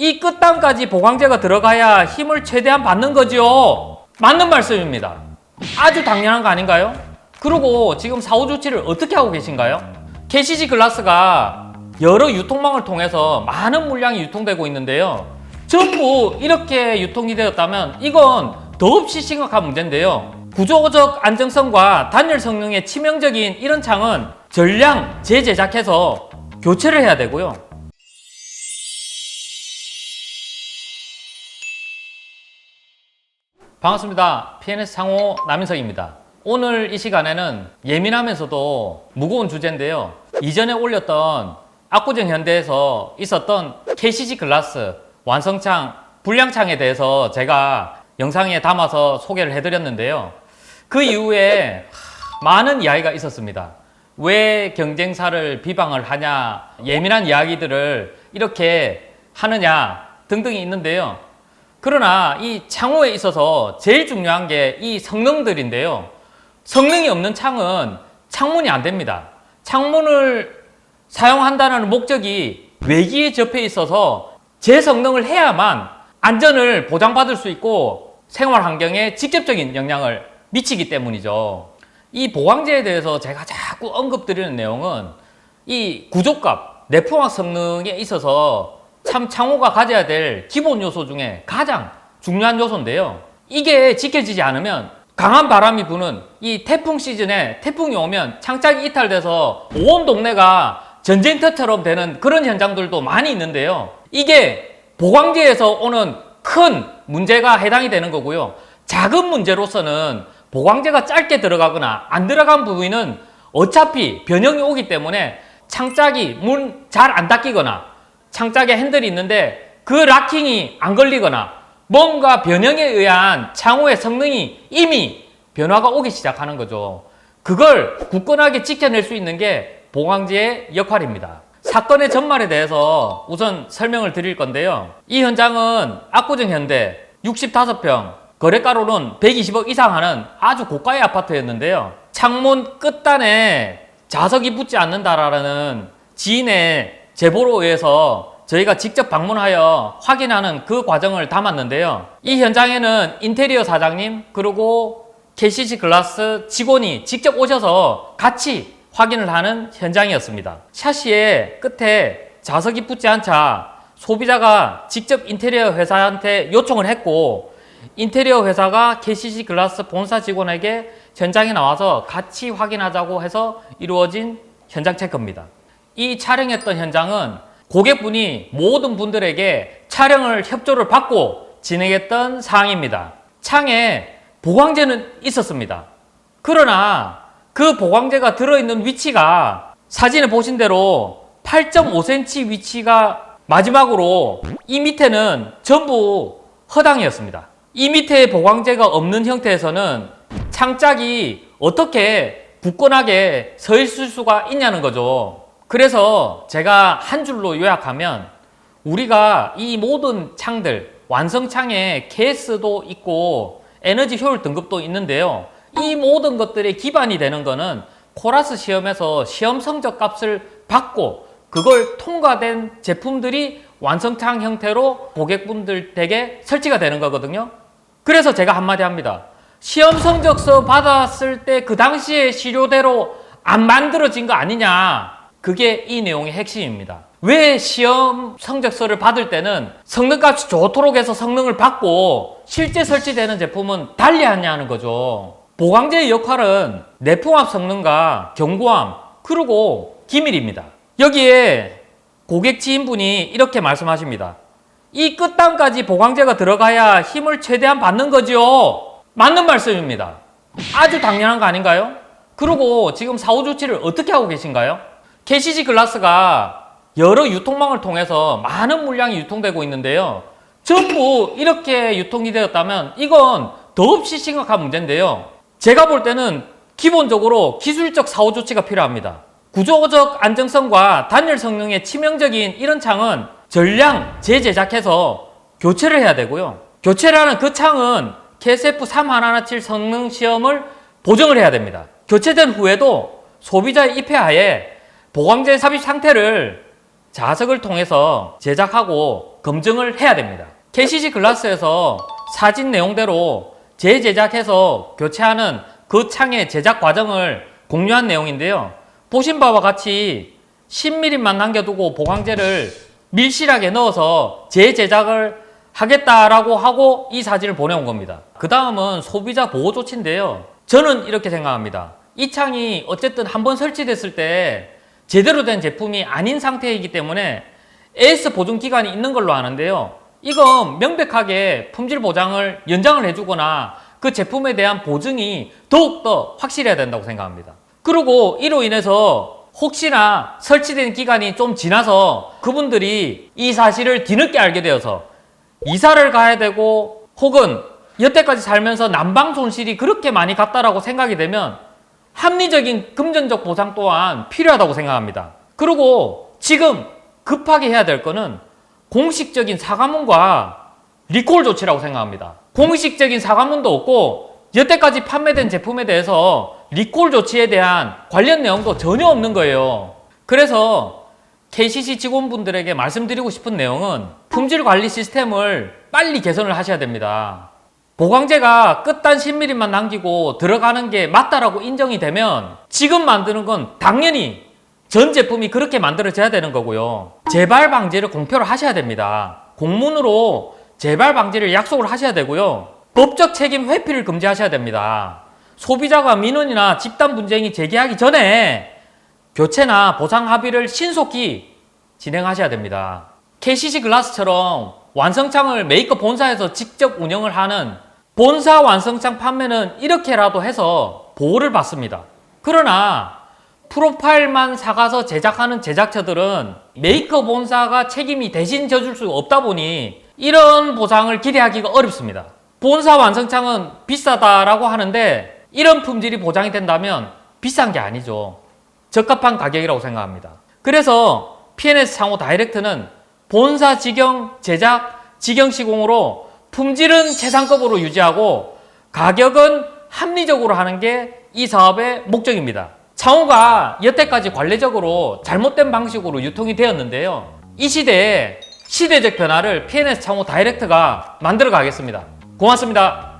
이 끝단까지 보강제가 들어가야 힘을 최대한 받는 거죠. 맞는 말씀입니다. 아주 당연한 거 아닌가요? 그리고 지금 사후 조치를 어떻게 하고 계신가요? KCC 글라스가 여러 유통망을 통해서 많은 물량이 유통되고 있는데요. 전부 이렇게 유통이 되었다면 이건 더없이 심각한 문제인데요. 구조적 안정성과 단열 성능에 치명적인 이런 창은 전량 재제작해서 교체를 해야 되고요. 반갑습니다. PNS 상호 남인석입니다. 오늘 이 시간에는 예민하면서도 무거운 주제인데요. 이전에 올렸던 압구정 현대에서 있었던 KCC 글라스 완성창, 불량창에 대해서 제가 영상에 담아서 소개를 해드렸는데요. 그 이후에 많은 이야기가 있었습니다. 왜 경쟁사를 비방을 하냐, 예민한 이야기들을 이렇게 하느냐 등등이 있는데요. 그러나 이 창호에 있어서 제일 중요한 게 이 성능들인데요. 성능이 없는 창은 창문이 안 됩니다. 창문을 사용한다는 목적이 외기에 접해 있어서 제 성능을 해야만 안전을 보장받을 수 있고 생활 환경에 직접적인 영향을 미치기 때문이죠. 이 보강제에 대해서 제가 자꾸 언급드리는 내용은 이 구조값, 내포막 성능에 있어서 참 창호가 가져야 될 기본 요소 중에 가장 중요한 요소인데요. 이게 지켜지지 않으면 강한 바람이 부는 이 태풍 시즌에 태풍이 오면 창짝이 이탈돼서 온 동네가 전쟁터처럼 되는 그런 현장들도 많이 있는데요. 이게 보강제에서 오는 큰 문제가 해당이 되는 거고요. 작은 문제로서는 보강제가 짧게 들어가거나 안 들어간 부분은 어차피 변형이 오기 때문에 창짝이 문 잘 안 닫히거나 창짝에 핸들이 있는데 그 락킹이 안 걸리거나 뭔가 변형에 의한 창호의 성능이 이미 변화가 오기 시작하는 거죠. 그걸 굳건하게 지켜낼 수 있는 게 보강제의 역할입니다. 사건의 전말에 대해서 우선 설명을 드릴 건데요. 이 현장은 압구정 현대 65평, 거래가로는 120억 이상 하는 아주 고가의 아파트였는데요. 창문 끝단에 자석이 붙지 않는다라는 지인의 제보로 의해서 저희가 직접 방문하여 확인하는 그 과정을 담았는데요. 이 현장에는 인테리어 사장님 그리고 KCC 글라스 직원이 직접 오셔서 같이 확인을 하는 현장이었습니다. 샤시의 끝에 자석이 붙지 않자 소비자가 직접 인테리어 회사한테 요청을 했고 인테리어 회사가 KCC 글라스 본사 직원에게 현장에 나와서 같이 확인하자고 해서 이루어진 현장 체크입니다. 이 촬영했던 현장은 고객분이 모든 분들에게 촬영을 협조를 받고 진행했던 사항입니다. 창에 보강제는 있었습니다. 그러나 그 보강제가 들어있는 위치가 사진에 보신 대로 8.5cm 위치가 마지막으로 이 밑에는 전부 허당이었습니다. 이 밑에 보강제가 없는 형태에서는 창짝이 어떻게 굳건하게 서 있을 수가 있냐는 거죠. 그래서 제가 한 줄로 요약하면 우리가 이 모든 창들, 완성창에 KS도 있고 에너지 효율 등급도 있는데요. 이 모든 것들의 기반이 되는 거는 코라스 시험에서 시험 성적 값을 받고 그걸 통과된 제품들이 완성창 형태로 고객분들 댁에 설치가 되는 거거든요. 그래서 제가 한마디 합니다. 시험 성적서 받았을 때 그 당시의 시료대로 안 만들어진 거 아니냐. 그게 이 내용의 핵심입니다. 왜 시험 성적서를 받을 때는 성능값이 좋도록 해서 성능을 받고 실제 설치되는 제품은 달리 하냐는 거죠. 보강제의 역할은 내포압 성능과 견고함 그리고 기밀입니다. 여기에 고객 지인분이 이렇게 말씀하십니다. 이 끝단까지 보강제가 들어가야 힘을 최대한 받는 거죠. 맞는 말씀입니다. 아주 당연한 거 아닌가요? 그리고 지금 사후 조치를 어떻게 하고 계신가요? KCC 글라스가 여러 유통망을 통해서 많은 물량이 유통되고 있는데요. 전부 이렇게 유통이 되었다면 이건 더없이 심각한 문제인데요. 제가 볼 때는 기본적으로 기술적 사후 조치가 필요합니다. 구조적 안정성과 단열 성능에 치명적인 이런 창은 전량 재제작해서 교체를 해야 되고요. 교체라는 그 창은 KSF 3117 성능 시험을 보정을 해야 됩니다. 교체된 후에도 소비자의 입회하에 보강제 삽입 상태를 자석을 통해서 제작하고 검증을 해야 됩니다. KCC 글라스에서 사진 내용대로 재제작해서 교체하는 그 창의 제작 과정을 공유한 내용인데요. 보신 바와 같이 10mm만 남겨두고 보강제를 밀실하게 넣어서 재제작을 하겠다라고 하고 이 사진을 보내온 겁니다. 그 다음은 소비자 보호 조치인데요. 저는 이렇게 생각합니다. 이 창이 어쨌든 한번 설치됐을 때 제대로 된 제품이 아닌 상태이기 때문에 AS 보증 기간이 있는 걸로 아는데요. 이건 명백하게 품질 보장을 연장을 해주거나 그 제품에 대한 보증이 더욱더 확실해야 된다고 생각합니다. 그리고 이로 인해서 혹시나 설치된 기간이 좀 지나서 그분들이 이 사실을 뒤늦게 알게 되어서 이사를 가야 되고 혹은 여태까지 살면서 난방 손실이 그렇게 많이 갔다라고 생각이 되면 합리적인 금전적 보상 또한 필요하다고 생각합니다. 그리고 지금 급하게 해야 될 거는 공식적인 사과문과 리콜 조치라고 생각합니다. 공식적인 사과문도 없고 여태까지 판매된 제품에 대해서 리콜 조치에 대한 관련 내용도 전혀 없는 거예요. 그래서 KCC 직원분들에게 말씀드리고 싶은 내용은 품질 관리 시스템을 빨리 개선을 하셔야 됩니다. 보강제가 끝단 10mm만 남기고 들어가는 게 맞다라고 인정이 되면 지금 만드는 건 당연히 전 제품이 그렇게 만들어져야 되는 거고요. 재발 방지를 공표를 하셔야 됩니다. 공문으로 재발 방지를 약속을 하셔야 되고요. 법적 책임 회피를 금지하셔야 됩니다. 소비자가 민원이나 집단 분쟁이 제기하기 전에 교체나 보상 합의를 신속히 진행하셔야 됩니다. KCC 글라스처럼 완성창을 메이커 본사에서 직접 운영을 하는 본사 완성창 판매는 이렇게라도 해서 보호를 받습니다. 그러나 프로파일만 사가서 제작하는 제작처들은 메이커 본사가 책임이 대신 져줄 수 없다 보니 이런 보상을 기대하기가 어렵습니다. 본사 완성창은 비싸다라고 하는데 이런 품질이 보장이 된다면 비싼 게 아니죠. 적합한 가격이라고 생각합니다. 그래서 P&S 상호 다이렉트는 본사 직영 제작 직영 시공으로 품질은 최상급으로 유지하고 가격은 합리적으로 하는 게 이 사업의 목적입니다. 상호가 여태까지 관례적으로 잘못된 방식으로 유통이 되었는데요. 이 시대에 시대적 변화를 P&S 상호 다이렉트가 만들어 가겠습니다. 고맙습니다.